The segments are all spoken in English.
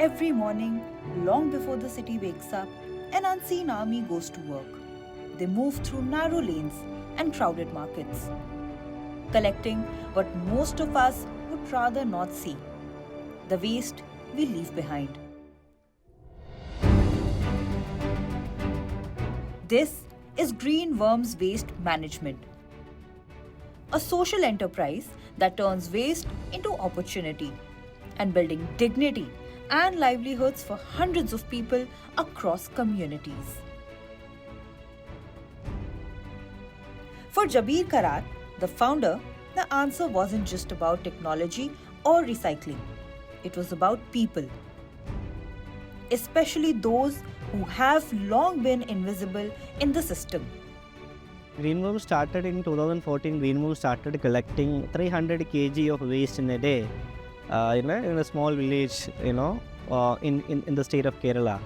Every morning, long before the city wakes up, an unseen army goes to work. They move through narrow lanes and crowded markets, collecting what most of us would rather not see: the waste we leave behind. This is Green Worm's Waste Management, a social enterprise that turns waste into opportunity and building dignity and livelihoods for hundreds of people across communities. For Jabir Karat, the founder, the answer wasn't just about technology or recycling. It was about people, especially those who have long been invisible in the system. Greenworm started in 2014. Greenworm started collecting 300 kg of waste in a day in a small village, in the state of Kerala.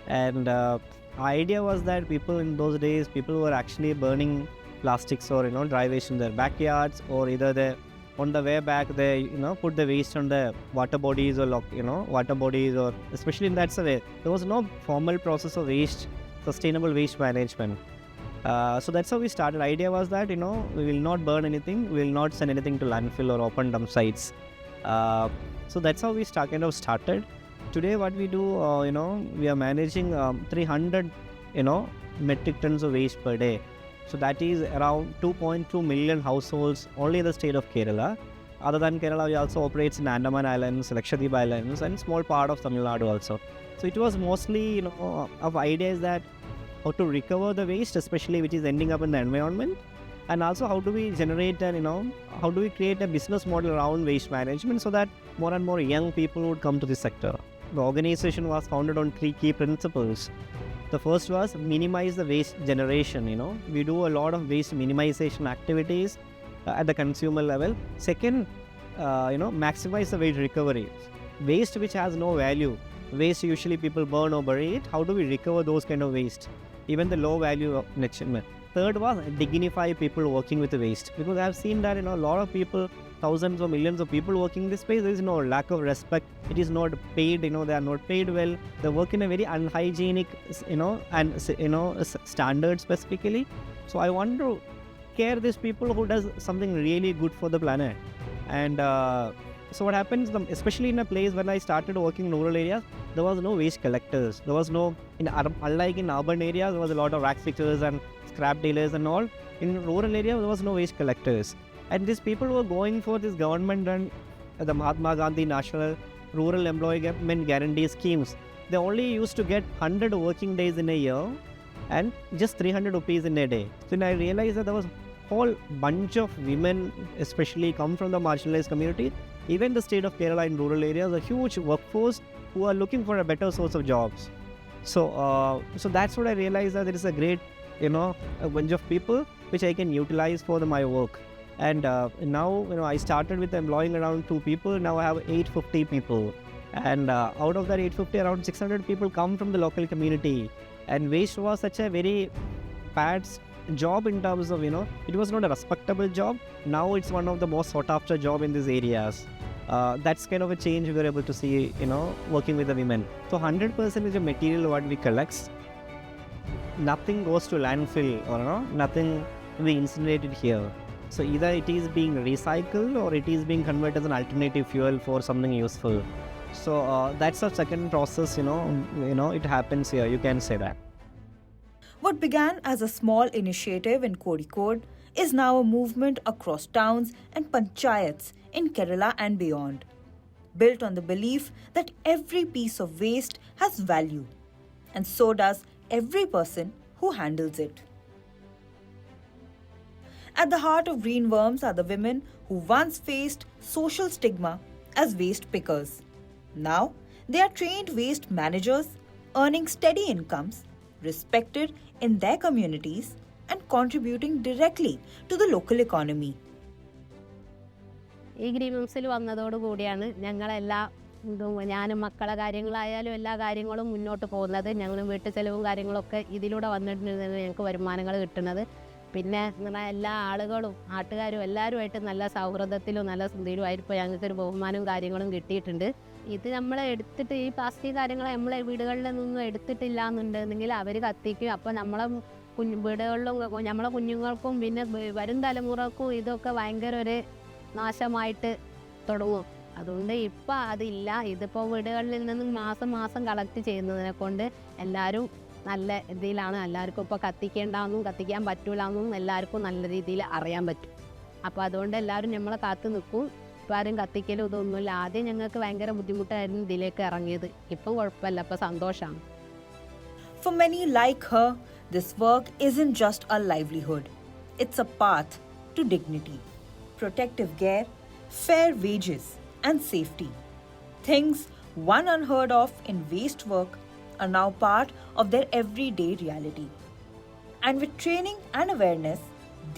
And the idea was that people in those days, people were actually burning plastics or dry waste in their backyards, or either on the way back they put the waste on the water bodies or water bodies, or especially in that way there was no formal process of sustainable waste management. So that's how we started. The idea was that we will not burn anything, we will not send anything to landfill or open dump sites. So that's how we started. Today what we do, we are managing 300 metric tons of waste per day. So that is around 2.2 million households only in the state of Kerala. Other than Kerala, we also operate in Andaman Islands, Lakshadweep Islands, and small part of Tamil Nadu also. So it was mostly, of ideas that how to recover the waste, especially which is ending up in the environment, and also how do we generate and how do we create a business model around waste management so that more and more young people would come to this sector. The organization was founded on 3 key principles. The first was minimize the waste generation. We do a lot of waste minimization activities at the consumer level. Second, maximize the waste recovery. Waste which has no value, waste usually people burn or bury it. How do we recover those kind of waste, even the low value of achievement? Third was dignify people working with the waste, because I have seen that a lot of people, thousands or millions of people working in this space, there is no lack of respect. It is not paid, they are not paid well. They work in a very unhygienic, standard specifically. So I want to care these people who does something really good for the planet. And so what happens, especially in a place when I started working in rural areas, there was no waste collectors. There was no, unlike in urban areas, there was a lot of rack pickers and scrap dealers and all. In rural areas, there was no waste collectors. And these people were going for this government and the Mahatma Gandhi National Rural Employment Guarantee schemes. They only used to get 100 working days in a year and just 300 rupees in a day. So then I realized that there was a whole bunch of women, especially come from the marginalized community, even the state of Kerala in rural areas, a huge workforce who are looking for a better source of jobs. So that's what I realized, that there is a great, a bunch of people which I can utilize for my work. And now, I started with employing around 2 people. Now I have 850 people. And out of that 850, around 600 people come from the local community. And waste was such a very bad job in terms of, it was not a respectable job. Now it's one of the most sought after job in these areas. That's kind of a change we were able to see, working with the women. So 100% is the material what we collect. Nothing goes to landfill or nothing to be incinerated here. So either it is being recycled or it is being converted as an alternative fuel for something useful. So that's the second process, it happens here, you can say that. What began as a small initiative in Kozhikode is now a movement across towns and panchayats in Kerala and beyond, built on the belief that every piece of waste has value, and so does every person who handles it. At the heart of Green Worms are the women who once faced social stigma as waste pickers. Now, they are trained waste managers, earning steady incomes, respected in their communities, and contributing directly to the local economy. ഈ green വർംസിൽ വന്നതോടുകൂടിയാണ് ഞാനും മക്കളെ കാര്യങ്ങളായാലും എല്ലാ കാര്യങ്ങളും മുന്നോട്ട് പോകുന്നത്. ഞങ്ങളും വീട്ടു ചെലവും കാര്യങ്ങളൊക്കെ ഇതിലൂടെ വന്നിട്ടുണ്ടെന്ന് ഞങ്ങൾക്ക് വരുമാനങ്ങൾ കിട്ടുന്നത്. പിന്നെ ഇങ്ങനെ എല്ലാ ആളുകളും നാട്ടുകാരും എല്ലാവരുമായിട്ട് നല്ല സൗഹൃദത്തിലും നല്ല ഇതിലുമായിട്ട് ഞങ്ങൾക്കൊരു ബഹുമാനവും കാര്യങ്ങളും കിട്ടിയിട്ടുണ്ട്. ഇത് നമ്മൾ എടുത്തിട്ട് ഈ പ്ലാസ്റ്റിക് കാര്യങ്ങൾ നമ്മളെ വീടുകളിൽ നിന്നൊന്നും എടുത്തിട്ടില്ല എന്നുണ്ടെങ്കിൽ അവർ കത്തിക്കും. അപ്പോൾ നമ്മളെ വീടുകളിലും നമ്മളെ കുഞ്ഞുങ്ങൾക്കും പിന്നെ വരും തലമുറക്കും ഇതൊക്കെ ഭയങ്കര ഒരു നാശമായിട്ട് തുടങ്ങും. അതുകൊണ്ട് ഇപ്പം അതില്ല. ഇതിപ്പോൾ വീടുകളിൽ നിന്നും മാസം മാസം കളക്ട് ചെയ്യുന്നതിനെ കൊണ്ട് എല്ലാവരും നല്ല രീതിയിലാണ്. എല്ലാവർക്കും ഇപ്പോൾ കത്തിക്കേണ്ടെന്നും കത്തിക്കാൻ പറ്റൂലെന്നും എല്ലാവർക്കും നല്ല രീതിയിൽ അറിയാൻ പറ്റും. അപ്പോൾ അതുകൊണ്ട് എല്ലാവരും നമ്മളെ കാത്തു നിൽക്കും. ഇപ്പോൾ ആരും കത്തിക്കലും ഇതൊന്നുമില്ല. ആദ്യം ഞങ്ങൾക്ക് ഭയങ്കര ബുദ്ധിമുട്ടായിരുന്നു ഇതിലേക്ക് ഇറങ്ങിയത്. ഇപ്പം കുഴപ്പമില്ല, ഇപ്പം സന്തോഷമാണ്. For many like her, this work isn't just a livelihood. It's a path to dignity, protective gear, fair wages, and safety. Things one unheard of in waste work are now part of their everyday reality. And with training and awareness,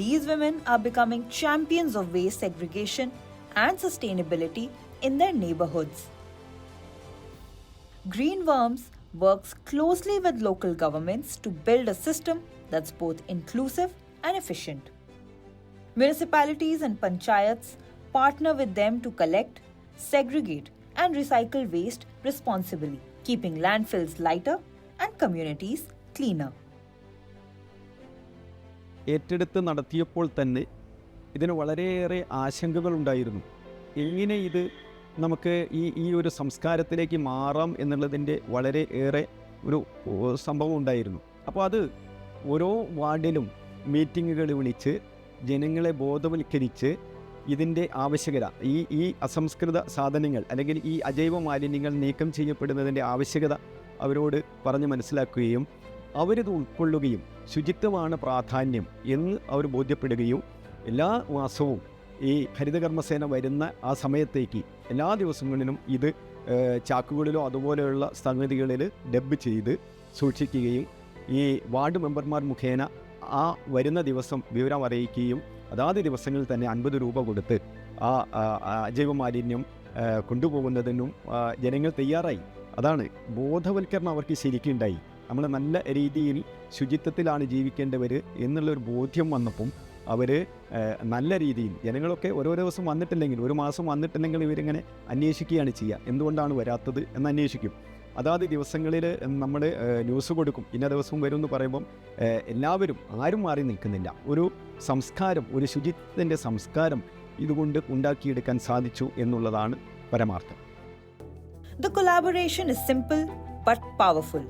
these women are becoming champions of waste segregation and sustainability in their neighborhoods. Greenworms works closely with local governments to build a system that's both inclusive and efficient. Municipalities and panchayats partner with them to collect, segregate, and recycle waste responsibly, keeping landfills lighter and communities cleaner. ഏറ്റെടുത്ത് നടത്തിയപ്പോൾ തന്നെ ഇതിന് വളരെയേറെ ആശങ്കകളുണ്ടായിരുന്നു. എങ്ങനെ ഇത് നമുക്ക് ഈ ഒരു സംസ്കാരത്തിലേക്ക് മാറാം എന്നുള്ളതിൻ്റെ വളരെ ഏറെ ഒരു സംഭവം ഉണ്ടായിരുന്നു. അപ്പോൾ അത് ഓരോ വാർഡിലും മീറ്റിങ്ങുകൾ വിളിച്ച് ജനങ്ങളെ ബോധവൽക്കരിച്ച് ഇതിൻ്റെ ആവശ്യകത, ഈ അസംസ്കൃത സാധനങ്ങൾ അല്ലെങ്കിൽ ഈ അജൈവ മാലിന്യങ്ങൾ നീക്കം ചെയ്യപ്പെടുന്നതിൻ്റെ ആവശ്യകത അവരോട് പറഞ്ഞ് മനസ്സിലാക്കുകയും അവരിത് ഉൾക്കൊള്ളുകയും ശുചിത്വമാണ് പ്രാധാന്യം എന്ന് അവർ ബോധ്യപ്പെടുകയും എല്ലാ മാസവും ഈ ഹരിതകർമ്മസേന വരുന്ന ആ സമയത്തേക്ക് എല്ലാ ദിവസങ്ങളിലും ഇത് ചാക്കുകളിലോ അതുപോലെയുള്ള സംഗതികളിൽ ഡബ്ബ് ചെയ്ത് സൂക്ഷിക്കുകയും ഈ വാർഡ് മെമ്പർമാർ മുഖേന ആ വരുന്ന ദിവസം വിവരം അറിയിക്കുകയും അതാത് ദിവസങ്ങളിൽ തന്നെ 50 രൂപ കൊടുത്ത് ആ അജൈവ മാലിന്യം കൊണ്ടുപോകുന്നതിനും ജനങ്ങൾ തയ്യാറായി. അതാണ് ബോധവൽക്കരണം അവർക്ക് ശരിക്കും ഉണ്ടായി. നമ്മൾ നല്ല രീതിയിൽ ശുചിത്വത്തിലാണ് ജീവിക്കേണ്ടവർ എന്നുള്ളൊരു ബോധ്യം വന്നപ്പം അവർ നല്ല രീതിയിൽ ജനങ്ങളൊക്കെ ഓരോ ദിവസം വന്നിട്ടില്ലെങ്കിൽ ഒരു മാസം വന്നിട്ടില്ലെങ്കിൽ ഇവരിങ്ങനെ അന്വേഷിക്കുകയാണ് ചെയ്യുക. എന്തുകൊണ്ടാണ് വരാത്തത് എന്ന് അന്വേഷിക്കും. അതാത് ദിവസങ്ങളിൽ നമ്മൾ ന്യൂസ് കൊടുക്കും, ഇന്ന ദിവസവും വരും എന്ന് പറയുമ്പം എല്ലാവരും ആരും മാറി നിൽക്കുന്നില്ല. ഒരു സംസ്കാരം, ഒരു ശുചിത്വത്തിൻ്റെ സംസ്കാരം ഇതുകൊണ്ട് ഉണ്ടാക്കിയെടുക്കാൻ സാധിച്ചു എന്നുള്ളതാണ് പരമാർത്ഥം. The collaboration is simple but powerful.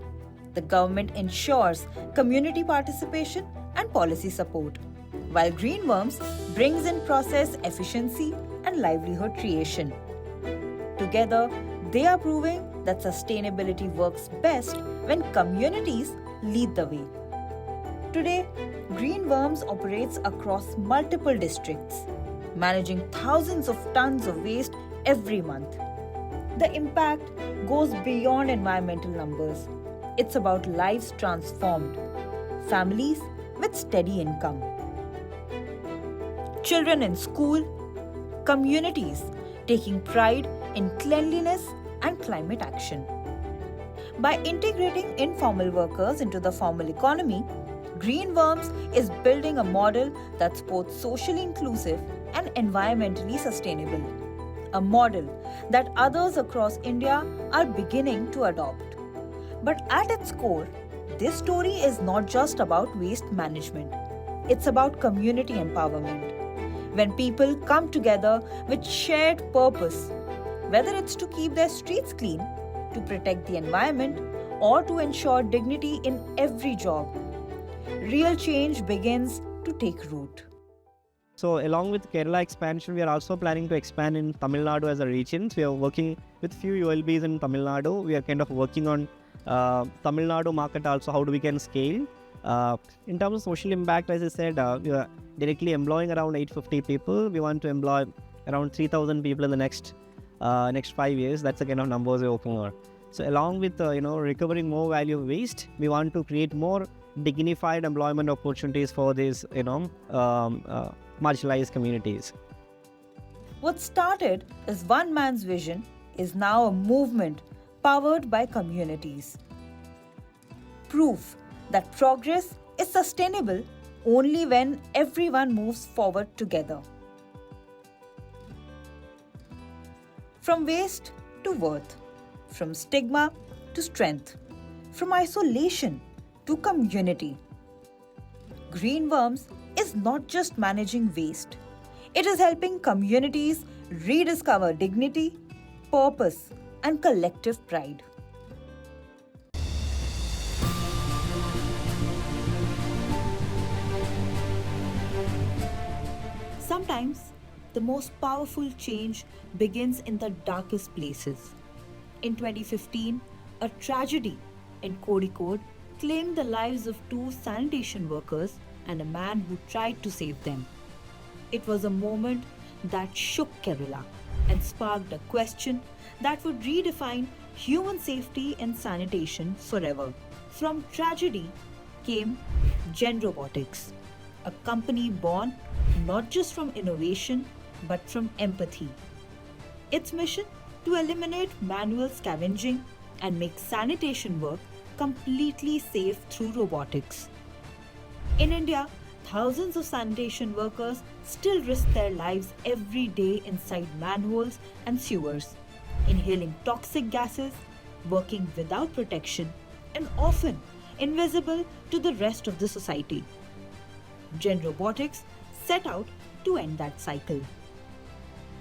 The government ensures community participation and policy support, while Greenworms brings in process efficiency and livelihood creation. Together, they are proving that sustainability works best when communities lead the way. Today, Greenworms operates across multiple districts, managing thousands of tons of waste every month. The impact goes beyond environmental numbers. It's about lives transformed, families with steady income, children in school, communities taking pride in cleanliness and climate action. By integrating informal workers into the formal economy, Greenworms is building a model that's both socially inclusive and environmentally sustainable. A model that others across India are beginning to adopt. But at its core, this story is not just about waste management. It's about community empowerment. When people come together with shared purpose, whether it's to keep their streets clean, to protect the environment, or to ensure dignity in every job, real change begins to take root. So along with Kerala expansion, we are also planning to expand in Tamil Nadu as a region. So we are working with few ULBs in Tamil Nadu. We are kind of working on Tamil Nadu market also, how do we can scale. In terms of social impact, as I said, we are directly employing around 850 people. We want to employ around 3,000 people in the next 5 years. That's the kind of numbers we're working on. So along with recovering more value of waste, we want to create more dignified employment opportunities for these marginalized communities. What started as one man's vision is now a movement powered by communities. Proof that progress is sustainable only when everyone moves forward together. From waste to worth, from stigma to strength, from isolation to community. Greenworms is not just managing waste, it is helping communities rediscover dignity, purpose, and collective pride. Sometimes, the most powerful change begins in the darkest places. In 2015, a tragedy in Kozhikode claimed the lives of 2 sanitation workers and a man who tried to save them. It was a moment that shook Kerala and sparked a question that would redefine human safety in sanitation forever. From tragedy came Genrobotics, a company born not just from innovation but from empathy. Its mission to eliminate manual scavenging and make sanitation work completely safe through robotics. In India, thousands of sanitation workers still risk their lives every day inside manholes and sewers, inhaling toxic gases, working without protection, and often invisible to the rest of the society. Genrobotics set out to end that cycle.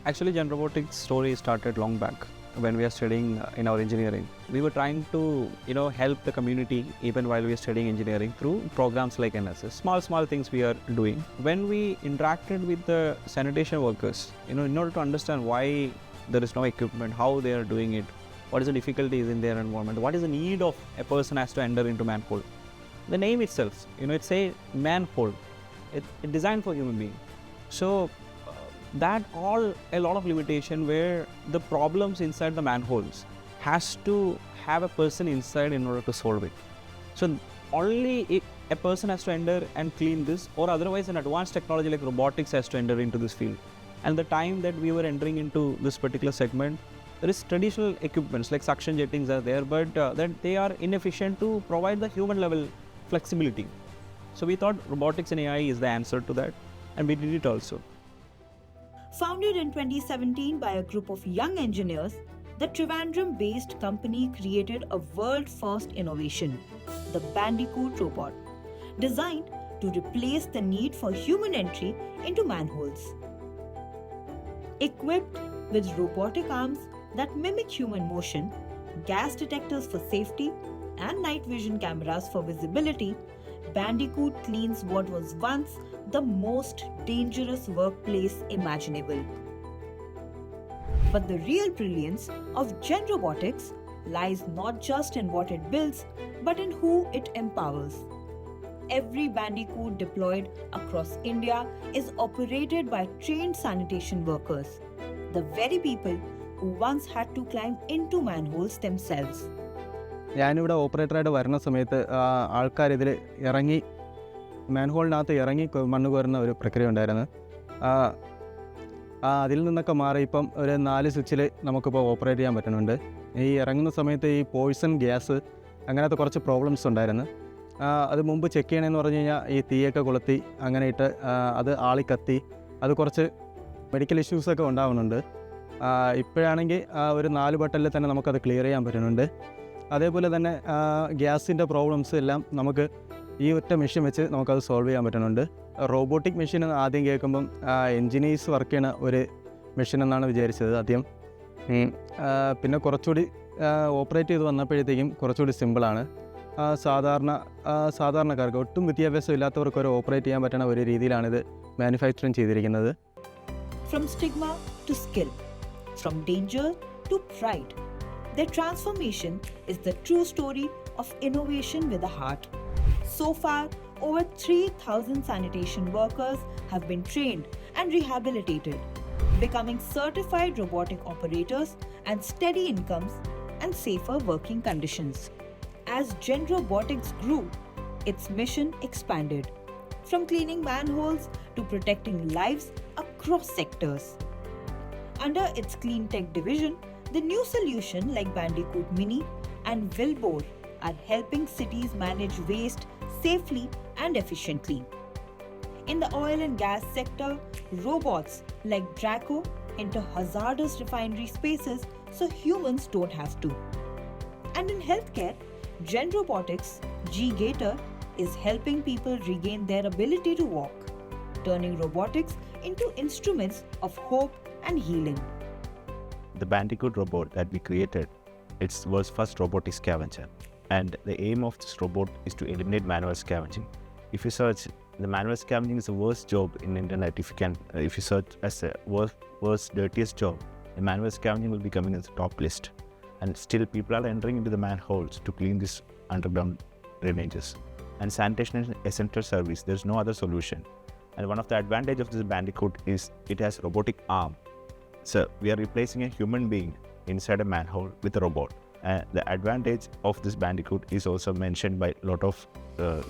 Actually, Genrobotics story started long back when we are studying in our engineering. We were trying to, help the community even while we are studying engineering through programs like NSS. Small things we are doing. When we interacted with the sanitation workers, in order to understand why there is no equipment, how they are doing it, what is the difficulties in their environment, what is the need of a person has to enter into manhole. The name itself, it's a manhole. It's designed for human being. So that all a lot of limitation where the problems inside the manholes has to have a person inside in order to solve it. So only a person has to enter and clean this, or otherwise an advanced technology like robotics has to enter into this field. And the time that we were entering into this particular segment, there is traditional equipments like suction jettings are there, but that they are inefficient to provide the human level flexibility. So we thought robotics and AI is the answer to that, and we did it also. Founded in 2017 by a group of young engineers, the Trivandrum-based company created a world-first innovation, the Bandicoot robot, designed to replace the need for human entry into manholes. Equipped with robotic arms that mimic human motion, gas detectors for safety, and night vision cameras for visibility, Bandicoot cleans what was once the most dangerous workplace imaginable. But the real brilliance of Genrobotics lies not just in what it builds, but in who it empowers. Every Bandicoot deployed across India is operated by trained sanitation workers, the very people who once had to climb into manholes themselves. ഞാനിവിടെ ഓപ്പറേറ്ററായിട്ട് വരുന്ന സമയത്ത് ആൾക്കാരിതിൽ ഇറങ്ങി മാൻഹോളിനകത്ത് ഇറങ്ങി മണ്ണ് കോരുന്ന ഒരു പ്രക്രിയ ഉണ്ടായിരുന്നു. അതിൽ നിന്നൊക്കെ മാറി ഇപ്പം ഒരു 4 സ്വിച്ചിൽ നമുക്കിപ്പോൾ ഓപ്പറേറ്റ് ചെയ്യാൻ പറ്റുന്നുണ്ട്. ഈ ഇറങ്ങുന്ന സമയത്ത് ഈ പോയ്സൺ ഗ്യാസ് അങ്ങനത്തെ കുറച്ച് പ്രോബ്ലംസ് ഉണ്ടായിരുന്നു. അത് മുമ്പ് ചെക്ക് ചെയ്യണമെന്ന് പറഞ്ഞു കഴിഞ്ഞാൽ ഈ തീയൊക്കെ കൊളുത്തി അങ്ങനെ ഇട്ട് അത് ആളിക്കത്തി അത് കുറച്ച് മെഡിക്കൽ ഇഷ്യൂസൊക്കെ ഉണ്ടാവുന്നുണ്ട്. ഇപ്പോഴാണെങ്കിൽ ഒരു 4 ബട്ടണിൽ തന്നെ നമുക്കത് ക്ലിയർ ചെയ്യാൻ പറ്റുന്നുണ്ട്. അതേപോലെ തന്നെ ഗ്യാസിൻ്റെ പ്രോബ്ലംസ് എല്ലാം നമുക്ക് ഈ ഒറ്റ മെഷീൻ വെച്ച് നമുക്കത് സോൾവ് ചെയ്യാൻ പറ്റുന്നുണ്ട്. റോബോട്ടിക് മെഷീൻ ആദ്യം കേൾക്കുമ്പം എൻജിനീയേഴ്സ് വർക്ക് ചെയ്യണ ഒരു മെഷീൻ എന്നാണ് വിചാരിച്ചത് ആദ്യം. പിന്നെ കുറച്ചുകൂടി ഓപ്പറേറ്റ് ചെയ്ത് വന്നപ്പോഴത്തേക്കും കുറച്ചുകൂടി സിമ്പിളാണ്. സാധാരണക്കാർക്ക് ഒട്ടും വിദ്യാഭ്യാസം ഇല്ലാത്തവർക്ക് ഒരു ഓപ്പറേറ്റ് ചെയ്യാൻ പറ്റുന്ന ഒരു രീതിയിലാണിത് മാനുഫാക്ചറിങ് ചെയ്തിരിക്കുന്നത്. From stigma to skill, from danger to pride, their transformation is the true story of innovation with a heart. So far, over 3,000 sanitation workers have been trained and rehabilitated, becoming certified robotic operators and steady incomes and safer working conditions. As Genrobotics grew, its mission expanded, from cleaning manholes to protecting lives across sectors. Under its clean tech division, the new solution like Bandicoot Mini and Wilbur are helping cities manage waste safely and efficiently. In the oil and gas sector, robots like Draco enter hazardous refinery spaces so humans don't have to. And in healthcare, Genrobotics, G-Gator, is helping people regain their ability to walk, turning robotics into instruments of hope and healing. The Bandicoot robot that we created, it was first robotic scavenger, and the aim of this robot is to eliminate manual scavenging. If you search, the manual scavenging is the worst job in internet. If you search as the worst dirtiest job, the manual scavenging will be coming in the top list. And still people are entering into the manholes to clean these underground drainages. And sanitation is an essential service. There's no other solution. And one of the advantages of this Bandicoot is it has robotic arm. So we are replacing a human being inside a manhole with a robot. And the advantage of this Bandicoot is also mentioned by a lot of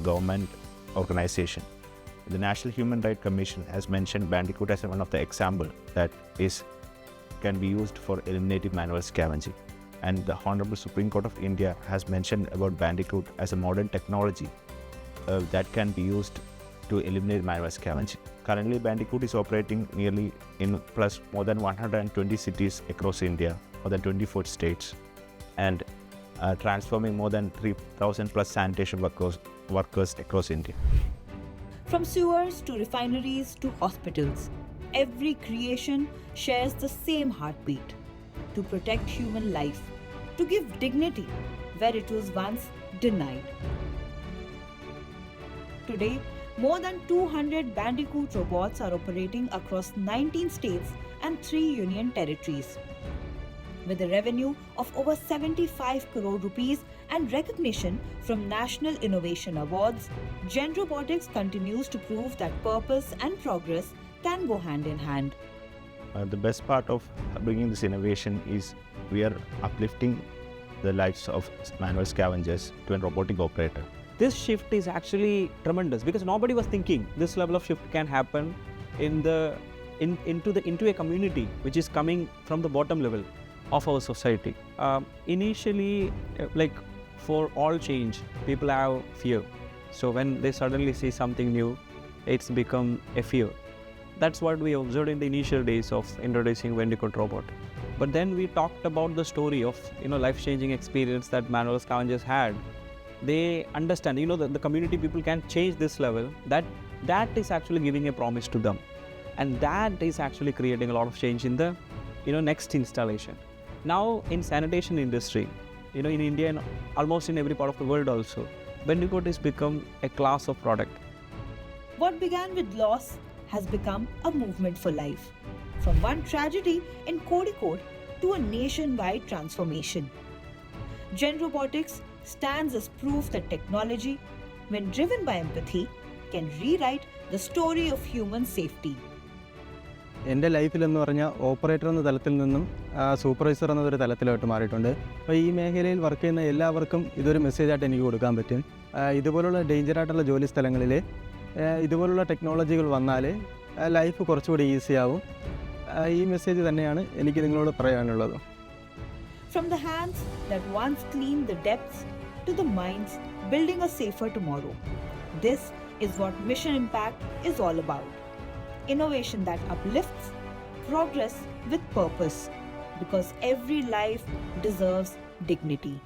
government organizations. The National Human Rights Commission has mentioned Bandicoot as one of the examples that can be used for eliminating manual scavenging. And the Honorable Supreme Court of India has mentioned about Bandicoot as a modern technology that can be used to eliminate manual scavenging. Currently, Bandicoot is operating nearly in plus more than 120 cities across India, more than 24 states, and transforming more than 3,000 plus sanitation workers across India. From sewers to refineries to hospitals, every creation shares the same heartbeat: to protect human life, to give dignity where it was once denied. Today, more than 200 Bandicoot robots are operating across 19 states and 3 union territories. With a revenue of over 75 crore rupees and recognition from National Innovation Awards, Genrobotics continues to prove that purpose and progress can go hand in hand. The best part of bringing this innovation is we are uplifting the lives of manual scavengers to a robotic operator. This shift is actually tremendous because nobody was thinking this level of shift can happen into a community which is coming from the bottom level of our society. Initially, like for all change, people have fear. So when they suddenly see something new, it's become a fear. That's what we observed in the initial days of introducing Bandicoot robot. But then we talked about the story of life-changing experience that manual scavengers had. They understand, the community people can change this level. That is actually giving a promise to them, and that is actually creating a lot of change in the next installation. Now in sanitation industry, in India and almost in every part of the world also, Bandicoot has become a class of product. What began with loss has become a movement for life. From one tragedy in Kozhikode to a nationwide transformation. Genrobotics stands as proof that technology, when driven by empathy, can rewrite the story of human safety. എൻ്റെ ലൈഫിലെന്ന് പറഞ്ഞാൽ operator എന്ന തലത്തിൽ നിന്നും supervisor എന്നൊരു തലത്തിലോട്ട് മാറിയിട്ടുണ്ട്. അപ്പോൾ ഈ മേഖലയിൽ വർക്ക് ചെയ്യുന്ന എല്ലാവർക്കും ഇതൊരു മെസ്സേജായിട്ട് എനിക്ക് കൊടുക്കാൻ പറ്റും. ഇതുപോലുള്ള ഡേഞ്ചറായിട്ടുള്ള ജോലി സ്ഥലങ്ങളിൽ ഇതുപോലുള്ള ടെക്നോളജികൾ വന്നാൽ ലൈഫ് കുറച്ചുകൂടി ഈസിയാവും. ഈ മെസ്സേജ് തന്നെയാണ് എനിക്ക് നിങ്ങളോട് പറയാനുള്ളത്. From the hands that once cleaned the depths to the minds building a safer tomorrow. This is what Mission Impact is all about. Innovation that uplifts, progress with purpose, because every life deserves dignity.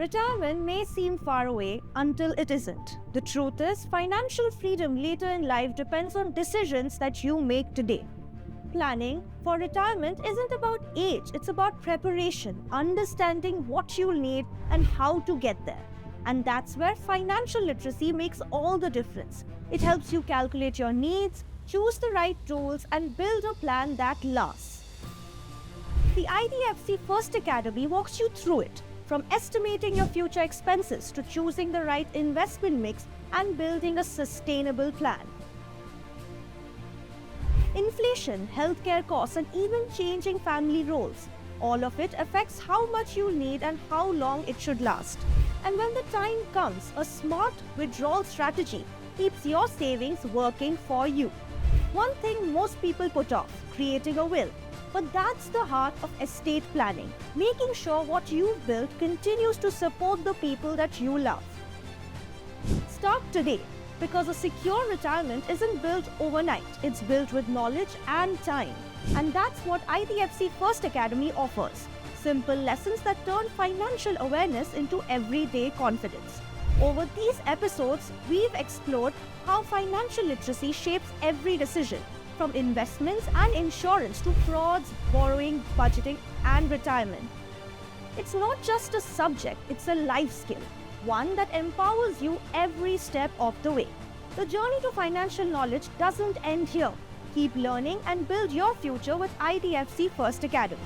Retirement may seem far away until it isn't. The truth is, financial freedom later in life depends on decisions that you make today. Planning for retirement isn't about age, it's about preparation, understanding what you'll need and how to get there. And that's where financial literacy makes all the difference. It helps you calculate your needs, choose the right tools, and build a plan that lasts. The IDFC First Academy walks you through it, from estimating your future expenses to choosing the right investment mix and building a sustainable plan. Inflation, healthcare costs, and even changing family roles. All of it affects how much you need and how long it should last. And when the time comes, a smart withdrawal strategy keeps your savings working for you. One thing most people put off, creating a will. But that's the heart of estate planning, making sure what you've built continues to support the people that you love. Start today. Because a secure retirement isn't built overnight, it's built with knowledge and time. And that's what IDFC First Academy offers. Simple lessons that turn financial awareness into everyday confidence. Over these episodes, we've explored how financial literacy shapes every decision, from investments and insurance to frauds, borrowing, budgeting, and retirement. It's not just a subject, it's a life skill, one that empowers you every step of the way. The journey to financial knowledge doesn't end here. Keep learning and build your future with IDFC First Academy.